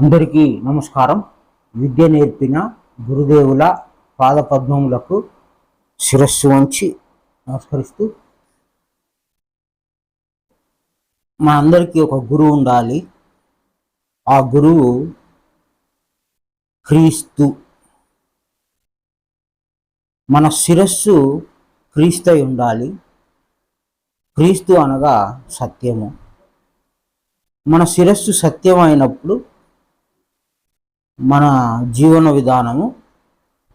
అందరికీ నమస్కారం. విద్య నేర్పిన గురుదేవుల పాదపద్మములకు శిరస్సు వంచి నమస్కరిస్తూ, మా అందరికీ ఒక గురువు ఉండాలి. ఆ గురువు క్రీస్తు. మన శిరస్సు క్రీస్తై ఉండాలి. క్రీస్తు అనగా సత్యము. మన శిరస్సు సత్యమైనప్పుడు మన జీవన విధానము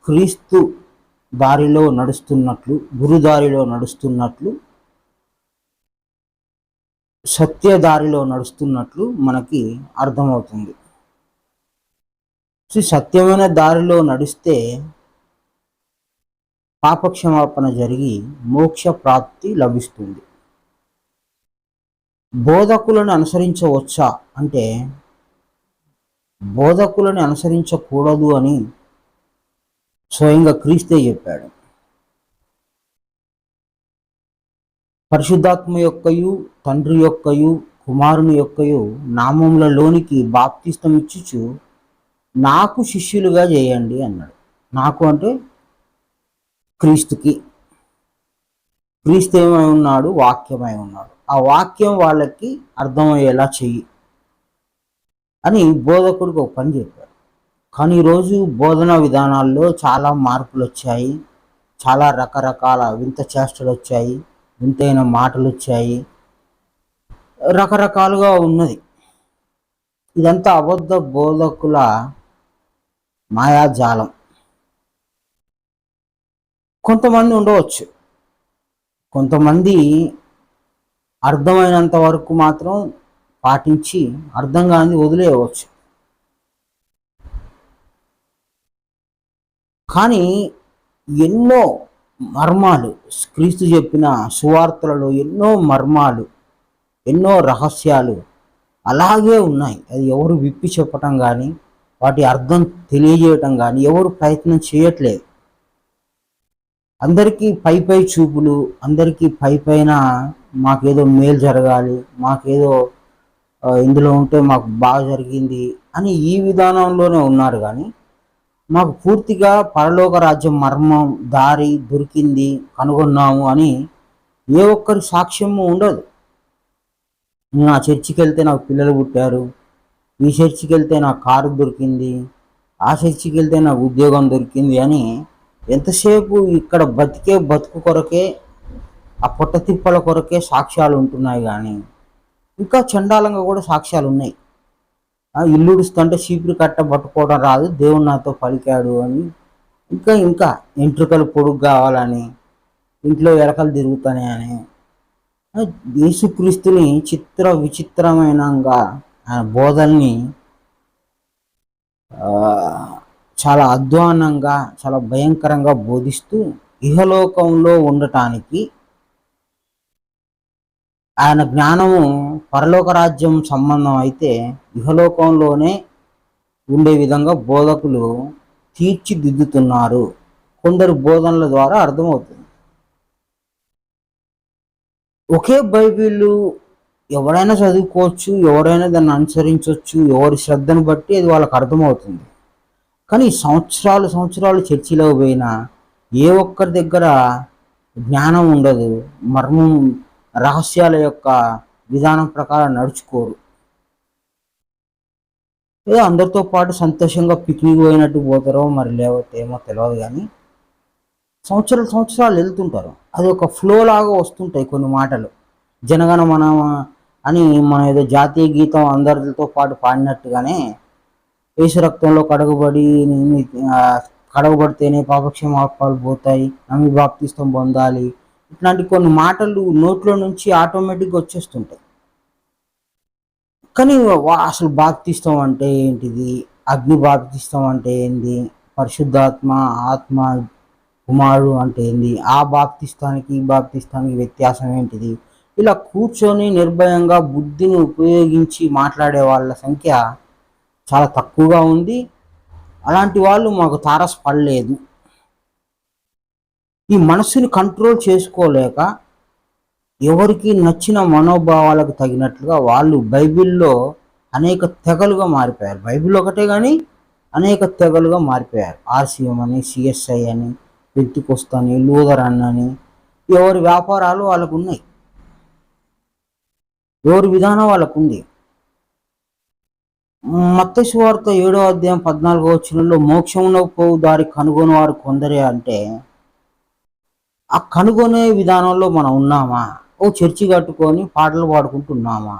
క్రీస్తు దారిలో నడుస్తున్నట్లు, గురుదారిలో నడుస్తున్నట్లు, సత్య దారిలో నడుస్తున్నట్లు మనకి అర్థమవుతుంది. సత్యమైన దారిలో నడిస్తే పాపక్షమాపణ జరిగి మోక్ష ప్రాప్తి లభిస్తుంది. బోధకులను అనుసరించవచ్చా అంటే బోధకులను అనుసరించకూడదు అని స్వయంగా క్రీస్తే చెప్పాడు. పరిశుద్ధాత్మ యొక్కయు, తండ్రి యొక్కయు, కుమారుని యొక్కయు నామములలోనికి బాప్తిస్తం ఇచ్చుచు నాకు శిష్యులుగా చేయండి అన్నాడు. నాకు అంటే క్రీస్తుకి. క్రీస్తు ఏమై ఉన్నాడు? వాక్యమై ఉన్నాడు. ఆ వాక్యం వాళ్ళకి అర్థమయ్యేలా చెయ్యి అని బోధకుడికి ఒక పని చెప్పాడు. కానీ ఈరోజు బోధనా విధానాల్లో చాలా మార్పులు వచ్చాయి. చాలా రకరకాల వింత చేష్టలు వచ్చాయి, వింతైన మాటలు వచ్చాయి, రకరకాలుగా ఉన్నది. ఇదంతా అబద్ధ బోధకుల మాయాజాలం. కొంతమంది ఉండవచ్చు, కొంతమంది అర్థమైనంత వరకు మాత్రం పాటించి అర్థం కాని వదిలేయవచ్చు. కానీ ఎన్నో మర్మాలు, క్రీస్తు చెప్పిన సువార్తలలో ఎన్నో మర్మాలు, ఎన్నో రహస్యాలు అలాగే ఉన్నాయి. అది ఎవరు విప్పి చెప్పటం కానీ, వాటి అర్థం తెలియజేయటం కానీ ఎవరు ప్రయత్నం చేయట్లేదు. అందరికీ పై పై చూపులు, అందరికీ పై పైన మాకేదో మేలు జరగాలి, మాకేదో ఇందులో ఉంటే మాకు బాగా జరిగింది అని ఈ విధానంలోనే ఉన్నారు. కానీ మాకు పూర్తిగా పరలోక రాజ్యం మర్మం, దారి దొరికింది, కనుగొన్నాము అని ఏ ఒక్కరి సాక్ష్యము ఉండదు. నేను ఆ చర్చికి వెళ్తే నాకు పిల్లలు పుట్టారు, ఈ చర్చికి వెళ్తే నాకు కారు దొరికింది, ఆ చర్చికి వెళ్తే నాకు ఉద్యోగం దొరికింది అని ఎంతసేపు ఇక్కడ బతికే బతుకు కొరకే, ఆ పొట్ట తిప్పల కొరకే సాక్ష్యాలు ఉంటున్నాయి. కానీ ఇంకా చండాలంగా కూడా సాక్ష్యాలు ఉన్నాయి. ఇల్లు ఉడుస్తుంటే చీపురు కట్ట పట్టుకోవడం రాదు, దేవుడు నాతో పలికాడు అని, ఇంకా ఇంకా ఎంట్రుకలు పొడుగు కావాలని, ఇంట్లో ఎలకలు తిరుగుతాయని, యేసుక్రీస్తుని చిత్ర విచిత్రమైనగా ఆయన బోధల్ని చాలా అధ్వానంగా, చాలా భయంకరంగా బోధిస్తూ ఇహలోకంలో ఉండటానికి ఆయన జ్ఞానము పరలోక రాజ్యం సంబంధం అయితే ఇహలోకంలోనే ఉండే విధంగా బోధకులు తీర్చిదిద్దుతున్నారు. కొందరు బోధనల ద్వారా అర్థమవుతుంది. ఒకే బైబిల్ ఎవరైనా చదువుకోవచ్చు, ఎవరైనా దాన్ని అనుసరించవచ్చు, ఎవరి శ్రద్ధను బట్టి అది వాళ్ళకి అర్థమవుతుంది. కానీ సంవత్సరాలు చర్చిలో పోయినా ఏ ఒక్కరి దగ్గర జ్ఞానం ఉండదు, మర్మం రహస్యాల యొక్క విధానం ప్రకారం నడుచుకోరు. ఏదో అందరితో పాటు సంతోషంగా పిక్నిక్ పోయినట్టు పోతారో మరి లేకపోతే ఏమో తెలియదు. కానీ సంవత్సరాలు వెళ్తుంటారు. అది ఒక ఫ్లో లాగా వస్తుంటాయి కొన్ని మాటలు. జనగణమన అని మన ఏదో జాతీయ గీతం అందరితో పాటు పాడినట్టుగానే యేసు రక్తంలో కడగబడితేనే పాపక్షమాపణలు పోతాయి, నమ్మి బాప్తిస్తం పొందాలి, ఇట్లాంటి కొన్ని మాటలు నోట్లో నుంచి ఆటోమేటిక్గా వచ్చేస్తుంటాయి. కానీ అసలు బాప్తిస్తం అంటే ఏంటిది, అగ్ని బాప్తిస్తం అంటే ఏంది, పరిశుద్ధాత్మ, ఆత్మ, కుమారుడు అంటే ఏంది, ఆ బాప్తిస్తానికి ఈ బాప్తిస్తానికి వ్యత్యాసం ఏంటిది, ఇలా కూర్చొని నిర్భయంగా బుద్ధిని ఉపయోగించి మాట్లాడే వాళ్ళ సంఖ్య చాలా తక్కువగా ఉంది. అలాంటి వాళ్ళు మాకు తారసపడలేదు. ఈ మనసుని కంట్రోల్ చేసుకోలేక ఎవరికి నచ్చిన మనోభావాలకు తగినట్లుగా వాళ్ళు బైబిల్లో అనేక తెగలుగా మారిపోయారు. బైబిల్ ఒకటే కానీ అనేక తెగలుగా మారిపోయారు. ఆర్సీఎం అని, సిఎస్ఐ అని, పెంతికొస్తు అని, లూథరన్ అని, ఎవరి వ్యాపారాలు వాళ్ళకు ఉన్నాయి, ఎవరి విధానం వాళ్ళకు ఉంది. మత్తయి సువార్త 7వ అధ్యాయం 14వ వచనంలో మోక్షమునకు పోవు దారి కనుగొని వారు కొందరే అంటే, ఆ కనుగొనే విధానంలో మనం ఉన్నామా? ఓ చర్చి కట్టుకొని పాటలు పాడుకుంటున్నామా?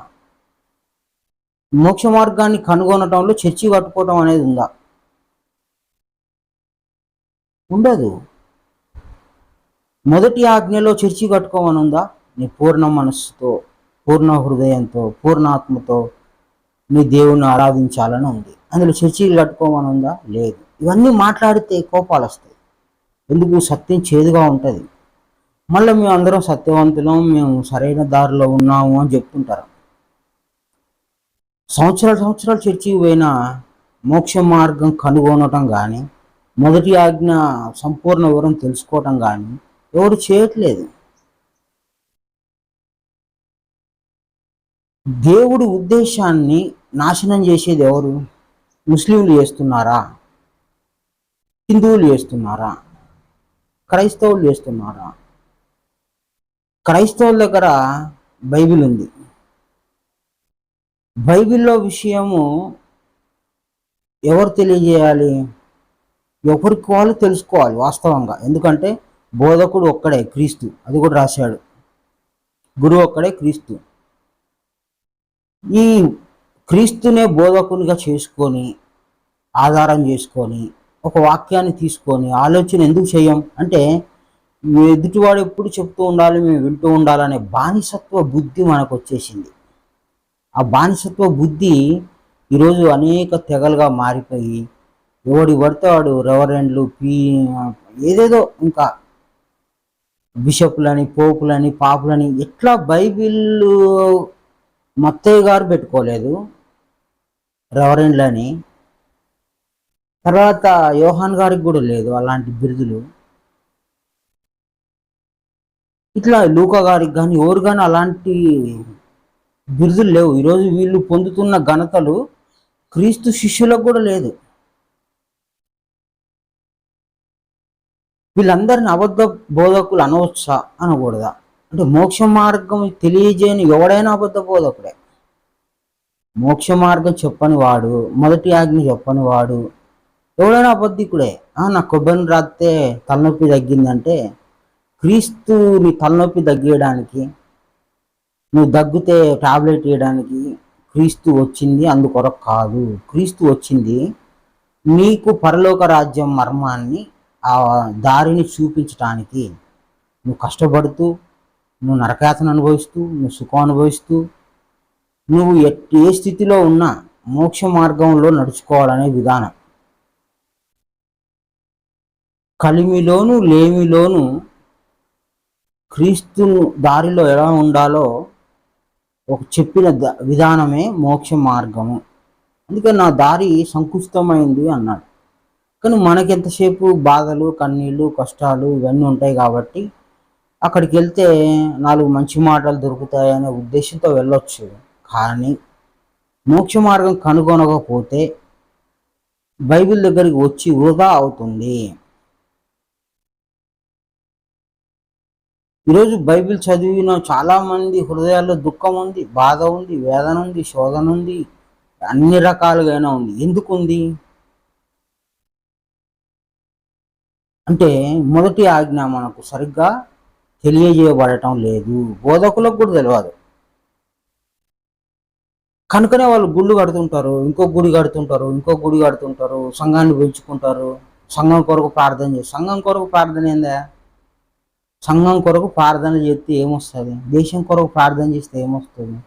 మోక్ష మార్గాన్ని కనుగొనటంలో చర్చి కట్టుకోవటం అనేది ఉందా? ఉండదు. మొదటి ఆజ్ఞలో చర్చి కట్టుకోమని ఉందా? నీ పూర్ణ మనస్సుతో, పూర్ణ హృదయంతో, పూర్ణాత్మతో నీ దేవుణ్ణి ఆరాధించాలని ఉంది. అందులో చర్చీలు కట్టుకోమని ఉందా? లేదు. ఇవన్నీ మాట్లాడితే కోపాలు వస్తాయి. ఎందుకు? సత్యం చేదుగా ఉంటుంది. మళ్ళీ మేము అందరం సత్యవంతులం, మేము సరైన దారిలో ఉన్నాము అని చెప్తుంటారు. సంవత్సరాలు చర్చికి పోయినా మోక్ష మార్గం కనుగొనటం కానీ, మొదటి ఆజ్ఞ సంపూర్ణ వివరం తెలుసుకోవటం కానీ ఎవరు చేయట్లేదు. దేవుడి ఉద్దేశాన్ని నాశనం చేసేది ఎవరు? ముస్లింలు చేస్తున్నారా? హిందువులు చేస్తున్నారా? క్రైస్తవులు చేస్తున్నారా? క్రైస్తవుల దగ్గర బైబిల్ ఉంది. బైబిల్లో విషయము ఎవరు తెలియజేయాలి? ఎవరికి వాళ్ళు తెలుసుకోవాలి వాస్తవంగా. ఎందుకంటే బోధకుడు ఒక్కడే, క్రీస్తు. అది కూడా రాశాడు, గురువు ఒక్కడే, క్రీస్తు. ఈ క్రీస్తునే బోధకునిగా చేసుకొని, ఆధారం చేసుకొని, ఒక వాక్యాన్ని తీసుకొని ఆలోచన ఎందుకు చేయం అంటే, ఎదుటివాడు ఎప్పుడు చెప్తూ ఉండాలి, మేము వింటూ ఉండాలనే బానిసత్వ బుద్ధి మనకు వచ్చేసింది. ఆ బానిసత్వ బుద్ధి ఈరోజు అనేక తెగలుగా మారిపోయి, ఎవడి పడితే వాడు రెవరెండ్లు, ఏదేదో ఇంకా బిషపులని, పోపులని, పాపులని, ఎట్లా బైబిల్ మత్తయ్య గారు పెట్టుకోలేదు రెవరెండ్లని, తర్వాత యోహాన్ గారికి కూడా లేదు అలాంటి బిరుదులు. ఇట్లా లూకా గారికి కానీ ఎవరు కానీ అలాంటి బిరుదులు లేవు. ఈరోజు వీళ్ళు పొందుతున్న ఘనతలు క్రీస్తు శిష్యులకు కూడా లేదు. వీళ్ళందరిని అబద్ధ బోధకులు అనవచ్చా, అనకూడదా? అంటే మోక్ష మార్గం తెలియజేయని ఎవడైనా అబద్ధ బోధకుడే. మోక్ష మార్గం చెప్పని వాడు, మొదటి ఆజ్ఞ చెప్పని వాడు ఎవడైనా అబద్ధికుడే. నా కొబ్బరిని రాస్తే తలనొప్పి తగ్గిందంటే, క్రీస్తుని తలనొప్పి తగ్గేయడానికి, నువ్వు దగ్గితే టాబ్లెట్ వేయడానికి క్రీస్తు వచ్చింది అందుకొరకు కాదు. క్రీస్తు వచ్చింది నీకు పరలోక రాజ్యం మర్మాన్ని, ఆ దారిని చూపించటానికి. నువ్వు కష్టపడుతూ, నువ్వు నరకాతను అనుభవిస్తూ, నువ్వు సుఖం అనుభవిస్తూ, నువ్వు ఏ స్థితిలో ఉన్నా మోక్ష మార్గంలో నడుచుకోవాలనే విధానం. కలిమిలోను లేమిలోను క్రీస్తు దారిలో ఎలా ఉండాలో ఒక చెప్పిన విధానమే మోక్ష మార్గము. అందుకని నా దారి సంకుచితమైంది అన్నాడు. కానీ మనకెంతసేపు బాధలు, కన్నీళ్ళు, కష్టాలు ఇవన్నీ ఉంటాయి కాబట్టి అక్కడికి వెళ్తే 4 మంచి మాటలు దొరుకుతాయనే ఉద్దేశంతో వెళ్ళొచ్చు. కానీ మోక్ష మార్గం కనుగొనకపోతే బైబిల్ దగ్గరికి వచ్చి వృధా అవుతుంది. ఈరోజు బైబిల్ చదివిన చాలామంది హృదయాల్లో దుఃఖం ఉంది, బాధ ఉంది, వేదన ఉంది, శోధన ఉంది, అన్ని రకాలుగానే ఉంది. ఎందుకు ఉంది అంటే, మొదటి ఆజ్ఞ మనకు సరిగ్గా తెలియజేయబడటం లేదు, బోధకులకు కూడా తెలియదు. కనుకనే వాళ్ళు గుళ్ళు కడుతుంటారు, ఇంకో గుడి కడుతుంటారు, ఇంకో గుడి కడుతుంటారు, సంఘాన్ని పెంచుకుంటారు, సంఘం కొరకు ప్రార్థన చేస్తారు. సంఘం కొరకు ప్రార్థన ఏందా? సంఘం కొరకు ప్రార్థన చేస్తే ఏమొస్తుంది? దేశం కొరకు ప్రార్థన చేస్తే ఏమొస్తుంది?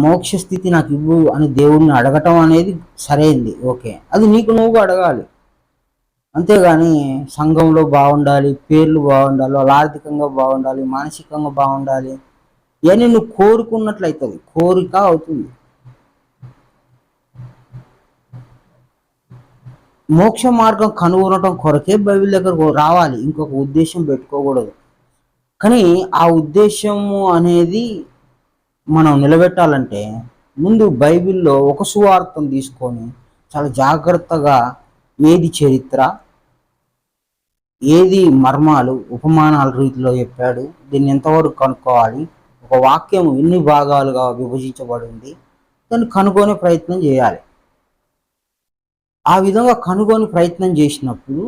మోక్ష స్థితి నాకు ఇవ్వు అని దేవుడిని అడగటం అనేది సరైంది, ఓకే. అది నీకు నువ్వు అడగాలి. అంతేగాని సంఘంలో బాగుండాలి, పేర్లు బాగుండాలి, వాళ్ళు ఆర్థికంగా బాగుండాలి, మానసికంగా బాగుండాలి, ఇవన్నీ నువ్వు కోరుకున్నట్లయితుంది, కోరిక అవుతుంది. మోక్ష మార్గం కనుగొనటం కొరకే బైబిల్ దగ్గరకు రావాలి, ఇంకొక ఉద్దేశం పెట్టుకోకూడదు. కానీ ఆ ఉద్దేశము అనేది మనం నిలబెట్టాలంటే ముందు బైబిల్లో ఒక సువార్తను తీసుకొని చాలా జాగ్రత్తగా ఏది చరిత్ర, ఏది మర్మాలు, ఉపమానాల రీతిలో చెప్పాడు, దీన్ని ఎంతవరకు కనుక్కోవాలి, ఒక వాక్యం ఎన్ని భాగాలుగా విభజించబడింది, దాన్ని కనుగొనే ప్రయత్నం చేయాలి. ఆ విధంగా కనుగొని ప్రయత్నం చేసినప్పుడు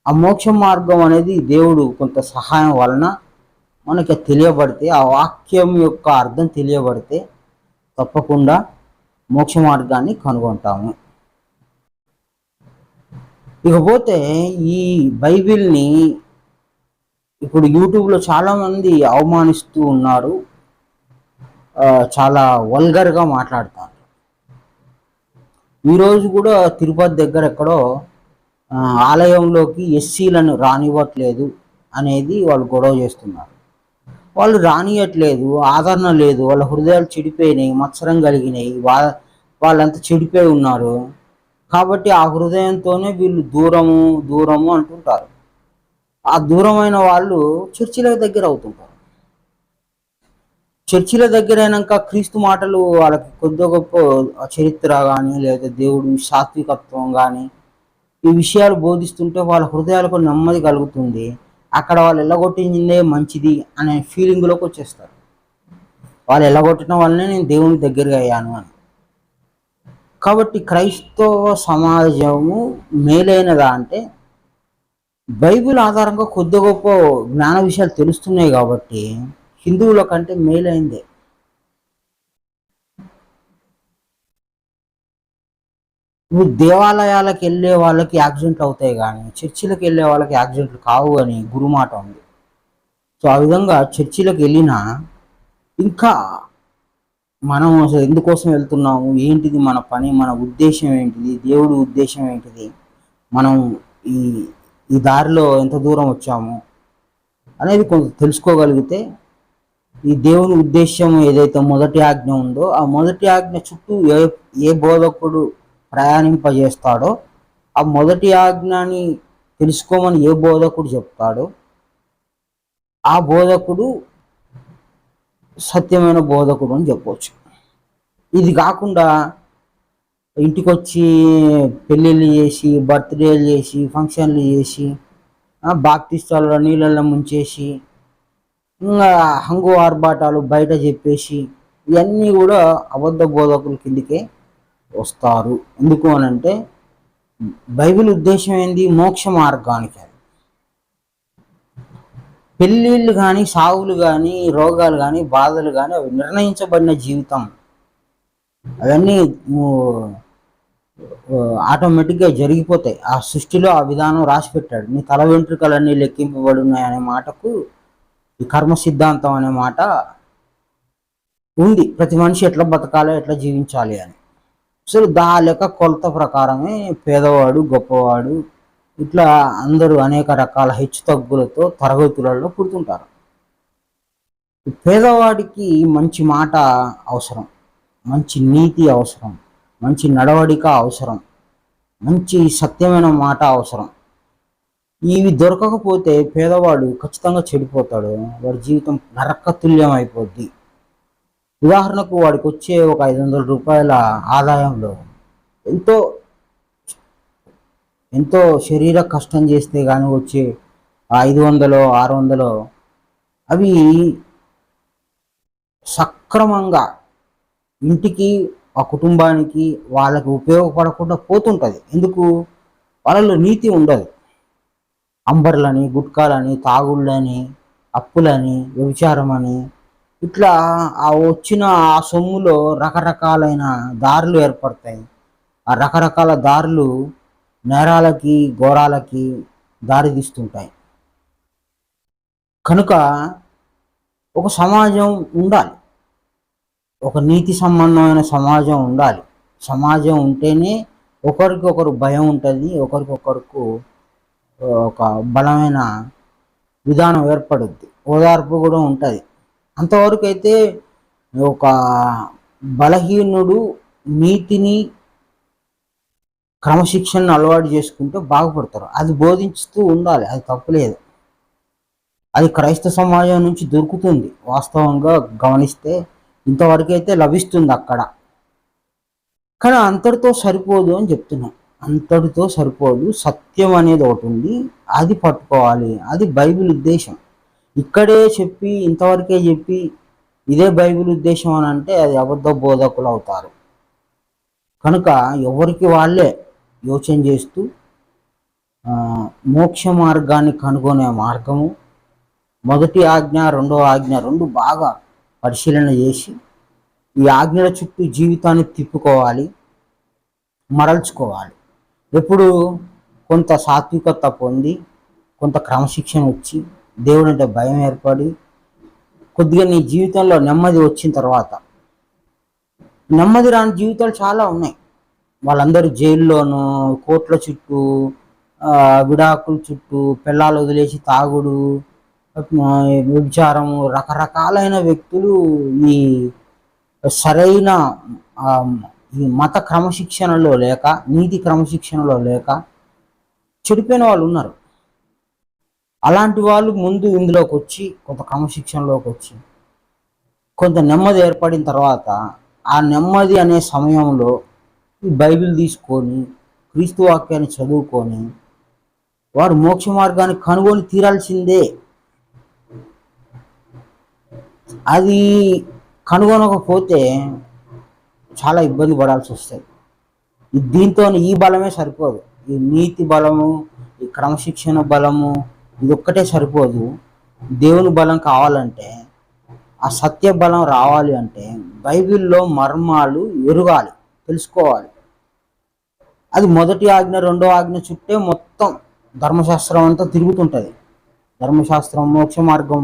ఆ మోక్ష మార్గం అనేది దేవుడు కొంత సహాయం వలన మనకి తెలియబడితే, ఆ వాక్యం యొక్క అర్థం తెలియబడితే తప్పకుండా మోక్ష మార్గాన్ని కనుగొంటాము. ఇకపోతే ఈ బైబిల్ని ఇప్పుడు యూట్యూబ్లో చాలామంది అవమానిస్తూ ఉన్నారు, చాలా వల్గర్గా మాట్లాడతారు. ఈరోజు కూడా తిరుపతి దగ్గర ఎక్కడో ఆలయంలోకి ఎస్సీలను రానివ్వట్లేదు అనేది వాళ్ళు గొడవ చేస్తున్నారు. వాళ్ళు రానియట్లేదు, ఆదరణ లేదు, వాళ్ళ హృదయాలు చెడిపోయినాయి, మత్సరం కలిగినాయి, వాళ్ళంతా చెడిపోయి ఉన్నారు. కాబట్టి ఆ హృదయంతోనే వీళ్ళు దూరము దూరము అంటుంటారు. ఆ దూరమైన వాళ్ళు చర్చిల దగ్గర అవుతుంటారు. చర్చిల దగ్గర అయినాక క్రీస్తు మాటలు వాళ్ళకి కొద్ది గొప్ప చరిత్ర కానీ లేదా దేవుడు సాత్వికత్వం కానీ ఈ విషయాలు బోధిస్తుంటే వాళ్ళ హృదయాలకు నెమ్మది కలుగుతుంది. అక్కడ వాళ్ళు ఎల్లగొట్టిందే మంచిది అనే ఫీలింగ్లోకి వచ్చేస్తారు. వాళ్ళు ఎల్లగొట్టడం వల్లనే నేను దేవుని దగ్గరగా అయ్యాను అని. కాబట్టి క్రైస్తవ సమాజము మేలైనదా అంటే బైబిల్ ఆధారంగా కొద్ది గొప్ప జ్ఞాన విషయాలు తెలుస్తున్నాయి కాబట్టి హిందువుల కంటే మేలైందే. నువ్వు దేవాలయాలకు వెళ్ళే వాళ్ళకి యాక్సిడెంట్లు అవుతాయి కానీ చర్చిలకు వెళ్ళే వాళ్ళకి యాక్సిడెంట్లు కావు అని గురుమాట ఉంది. సో ఆ విధంగా చర్చిలకు వెళ్ళినా ఇంకా మనం అసలు ఎందుకోసం వెళ్తున్నాము, ఏంటిది మన పని, మన ఉద్దేశం ఏంటిది, దేవుడి ఉద్దేశం ఏంటిది, మనం ఈ ఈ దారిలో ఎంత దూరం వచ్చాము అనేది కొంచెం తెలుసుకోగలిగితే ఈ దేవుని ఉద్దేశం ఏదైతే మొదటి ఆజ్ఞ ఉందో ఆ మొదటి ఆజ్ఞ చుట్టూ ఏ బోధకుడు ప్రయాణింపజేస్తాడో, ఆ మొదటి ఆజ్ఞని తెలుసుకోమని ఏ బోధకుడు చెప్తాడో ఆ బోధకుడు సత్యమైన బోధకుడు అని చెప్పవచ్చు. ఇది కాకుండా ఇంటికి వచ్చి పెళ్ళిళ్ళు చేసి, బర్త్డేలు చేసి, ఫంక్షన్లు చేసి, బాప్టిస్టాల్లో నీళ్ళల్లో ముంచేసి, ఇంకా హంగు ఆర్భాటాలు బయట చెప్పేసి ఇవన్నీ కూడా అబద్ధ బోధకుల కిందికే వస్తారు. ఎందుకు అనంటే బైబిల్ ఉద్దేశం ఏంది, మోక్ష మార్గానికి. పెళ్ళిళ్ళు కానీ, సావులు కానీ, రోగాలు కానీ, బాధలు కానీ అవి నిర్ణయించబడిన జీవితం. అవన్నీ ఆటోమేటిక్గా జరిగిపోతాయి. ఆ సృష్టిలో ఆ విధానం రాసి పెట్టాడు. నీ తల వెంట్రుకలన్నీ లెక్కింపబడున్నాయనే మాటకు ఈ కర్మ సిద్ధాంతం అనే మాట ఉంది. ప్రతి మనిషి ఎట్లా బతకాలి, ఎట్లా జీవించాలి అని. అసలు దా లెక్క కొలత ప్రకారమే పేదవాడు గొప్పవాడు ఇట్లా అందరూ అనేక రకాల హెచ్చు తగ్గులతో తరగతులలో పుడుతుంటారు. పేదవాడికి మంచి మాట అవసరం, మంచి నీతి అవసరం, మంచి నడవడిక అవసరం, మంచి సత్యమైన మాట అవసరం. ఇవి దొరకకపోతే పేదవాడు ఖచ్చితంగా చెడిపోతాడు, వాడి జీవితం నరకతుల్యం అయిపోద్ది. ఉదాహరణకు వాడికి వచ్చే ఒక 500 రూపాయల ఆదాయంలో ఎంతో ఎంతో శరీర కష్టం చేస్తే కానీ వచ్చే 500 600 అవి సక్రమంగా ఇంటికి ఆ కుటుంబానికి వాళ్ళకి ఉపయోగపడకుండా పోతుంటుంది. ఎందుకు? వాళ్ళలో నీతి ఉండదు. అంబర్లని, గుట్కాలని, తాగుళ్ళని, అప్పులని, వ్యభిచారం అని ఇట్లా ఆ వచ్చిన ఆ సొమ్ములో రకరకాలైన దారులు ఏర్పడతాయి. ఆ రకరకాల దారులు నేరాలకి ఘోరాలకి దారి తీస్తుంటాయి. కనుక ఒక సమాజం ఉండాలి, ఒక నీతి సంబంధమైన సమాజం ఉండాలి. సమాజం ఉంటేనే ఒకరికొకరు భయం ఉంటుంది, ఒకరికొకరికి ఒక బలమైన విధానం ఏర్పడుద్ది, ఓదార్పు కూడా ఉంటుంది. అంతవరకు అయితే ఒక బలహీనుడు నీతిని క్రమశిక్షణను అలవాటు చేసుకుంటే బాగుపడతారు. అది బోధించుతూ ఉండాలి, అది తప్పులేదు. అది క్రైస్తవ సమాజం నుంచి దొరుకుతుంది. వాస్తవంగా గమనిస్తే ఇంతవరకు అయితే లభిస్తుంది అక్కడ. కానీ అంతటితో సరిపోదు అని చెప్తున్నాం. అంతటితో సరిపోదు. సత్యం అనేది ఒకటి ఉంది, అది పట్టుకోవాలి. అది బైబిల్ ఉద్దేశం. ఇక్కడే చెప్పి ఇంతవరకే చెప్పి ఇదే బైబిల్ ఉద్దేశం అని అంటే అది అబద్ధ బోధకులు అవుతారు. కనుక ఎవరికి వాళ్ళే యోచన చేస్తూ మోక్ష మార్గాన్ని కనుగొనే మార్గము, మొదటి ఆజ్ఞ రెండో ఆజ్ఞ రెండు బాగా పరిశీలన చేసి ఈ ఆజ్ఞల చుట్టూ జీవితాన్ని తిప్పుకోవాలి, మరల్చుకోవాలి. ఎప్పుడు కొంత సాత్వికత పొంది, కొంత క్రమశిక్షణ వచ్చి, దేవుడు అంటే భయం ఏర్పడి, కొద్దిగా నీ జీవితంలో నెమ్మది వచ్చిన తర్వాత, నెమ్మది రాని జీవితాలు చాలా ఉన్నాయి. వాళ్ళందరూ జైల్లోనూ, కోర్టుల చుట్టూ, విడాకుల చుట్టూ, పిల్లలు వదిలేసి తాగుడు, వ్యభిచారము, రకరకాలైన వ్యక్తులు ఈ సరైన ఈ మత క్రమశిక్షణలో లేక, నీతి క్రమశిక్షణలో లేక చెడిపోయిన వాళ్ళు ఉన్నారు. అలాంటి వాళ్ళు ముందు ఇందులోకి వచ్చి, కొంత క్రమశిక్షణలోకి వచ్చి, కొంత నెమ్మది ఏర్పడిన తర్వాత, ఆ నెమ్మది అనే సమయంలో ఈ బైబిల్ తీసుకొని క్రీస్తు వాక్యాన్ని చదువుకొని వారు మోక్ష మార్గాన్ని కనుగొని తీరాల్సిందే. అది కనుగొనకపోతే చాలా ఇబ్బంది పడాల్సి వస్తుంది. దీంతో ఈ బలమే సరిపోదు. ఈ నీతి బలము, ఈ క్రమశిక్షణ బలము ఇది ఒక్కటే సరిపోదు. దేవుని బలం కావాలంటే, ఆ సత్య బలం రావాలి అంటే బైబిల్లో మర్మాలు ఎరుగాలి, తెలుసుకోవాలి. అది మొదటి ఆజ్ఞ రెండో ఆజ్ఞ చుట్టే మొత్తం ధర్మశాస్త్రం అంతా తిరుగుతుంటుంది. ధర్మశాస్త్రం, మోక్ష మార్గం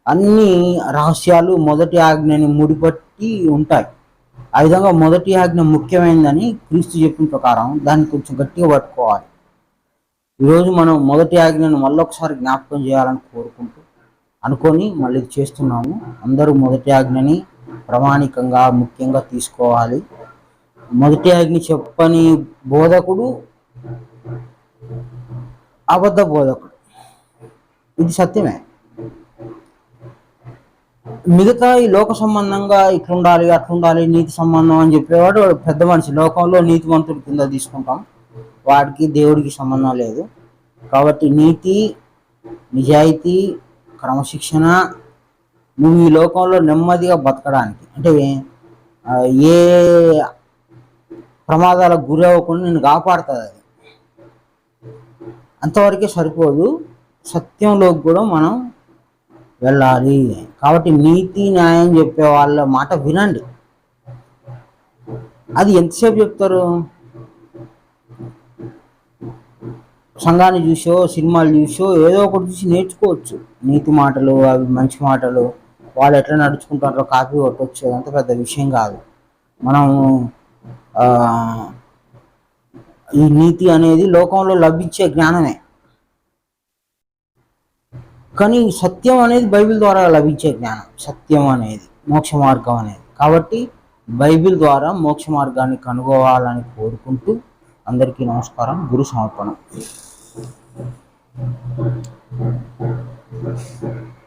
అన్ని రహస్యాలు మొదటి ఆజ్ఞని ముడిపట్టి ఉంటాయి. ఆ విధంగా మొదటి ఆజ్ఞ ముఖ్యమైనదని క్రీస్తు చెప్పిన ప్రకారం దాన్ని కొంచెం గట్టిగా పట్టుకోవాలి. ఈరోజు మనం మొదటి ఆజ్ఞను మళ్ళొకసారి జ్ఞాపకం చేయాలని అనుకొని మళ్ళీ చేస్తున్నాము. అందరూ మొదటి ఆజ్ఞని ప్రామాణికంగా ముఖ్యంగా తీసుకోవాలి. మొదటి ఆజ్ఞ చెప్పని బోధకుడు అబద్ధ బోధకుడు, ఇది సత్యమే. మిగతా ఈ లోక సంబంధంగా ఇట్లుండాలి అట్లుండాలి నీతి సంబంధం అని చెప్పేవాడు పెద్ద మనిషి. లోకంలో నీతివంతుడి కింద తీసుకుంటాం, వాడికి దేవుడికి సంబంధం లేదు. కాబట్టి నీతి, నిజాయితీ, క్రమశిక్షణ నువ్వు ఈ లోకంలో నెమ్మదిగా బతకడానికి, అంటే ఏ ప్రమాదాలకు గురి అవ్వకుండా నేను కాపాడుతుంది. అది అంతవరకే సరిపోదు, సత్యంలోకి కూడా మనం వెళ్ళాలి. కాబట్టి నీతి న్యాయం చెప్పే వాళ్ళ మాట వినండి. అది ఎంతసేపు చెప్తారు? సంఘాన్ని చూసో, సినిమాలు చూసో, ఏదో ఒకటి చూసి నేర్చుకోవచ్చు. నీతి మాటలు, అవి మంచి మాటలు, వాళ్ళు ఎట్లా నడుచుకుంటారో కాపీ కొట్టవచ్చు. అంత పెద్ద విషయం కాదు. మనం ఈ నీతి అనేది లోకంలో లభించే జ్ఞానమే, కానీ సత్యం అనేది బైబిల్ ద్వారా లభించే జ్ఞానం. సత్యం అనేది మోక్ష మార్గం అనేది. కాబట్టి బైబిల్ ద్వారా మోక్ష మార్గాన్ని కనుగోవాలని కోరుకుంటూ అందరికీ నమస్కారం. గురు సమర్పణం.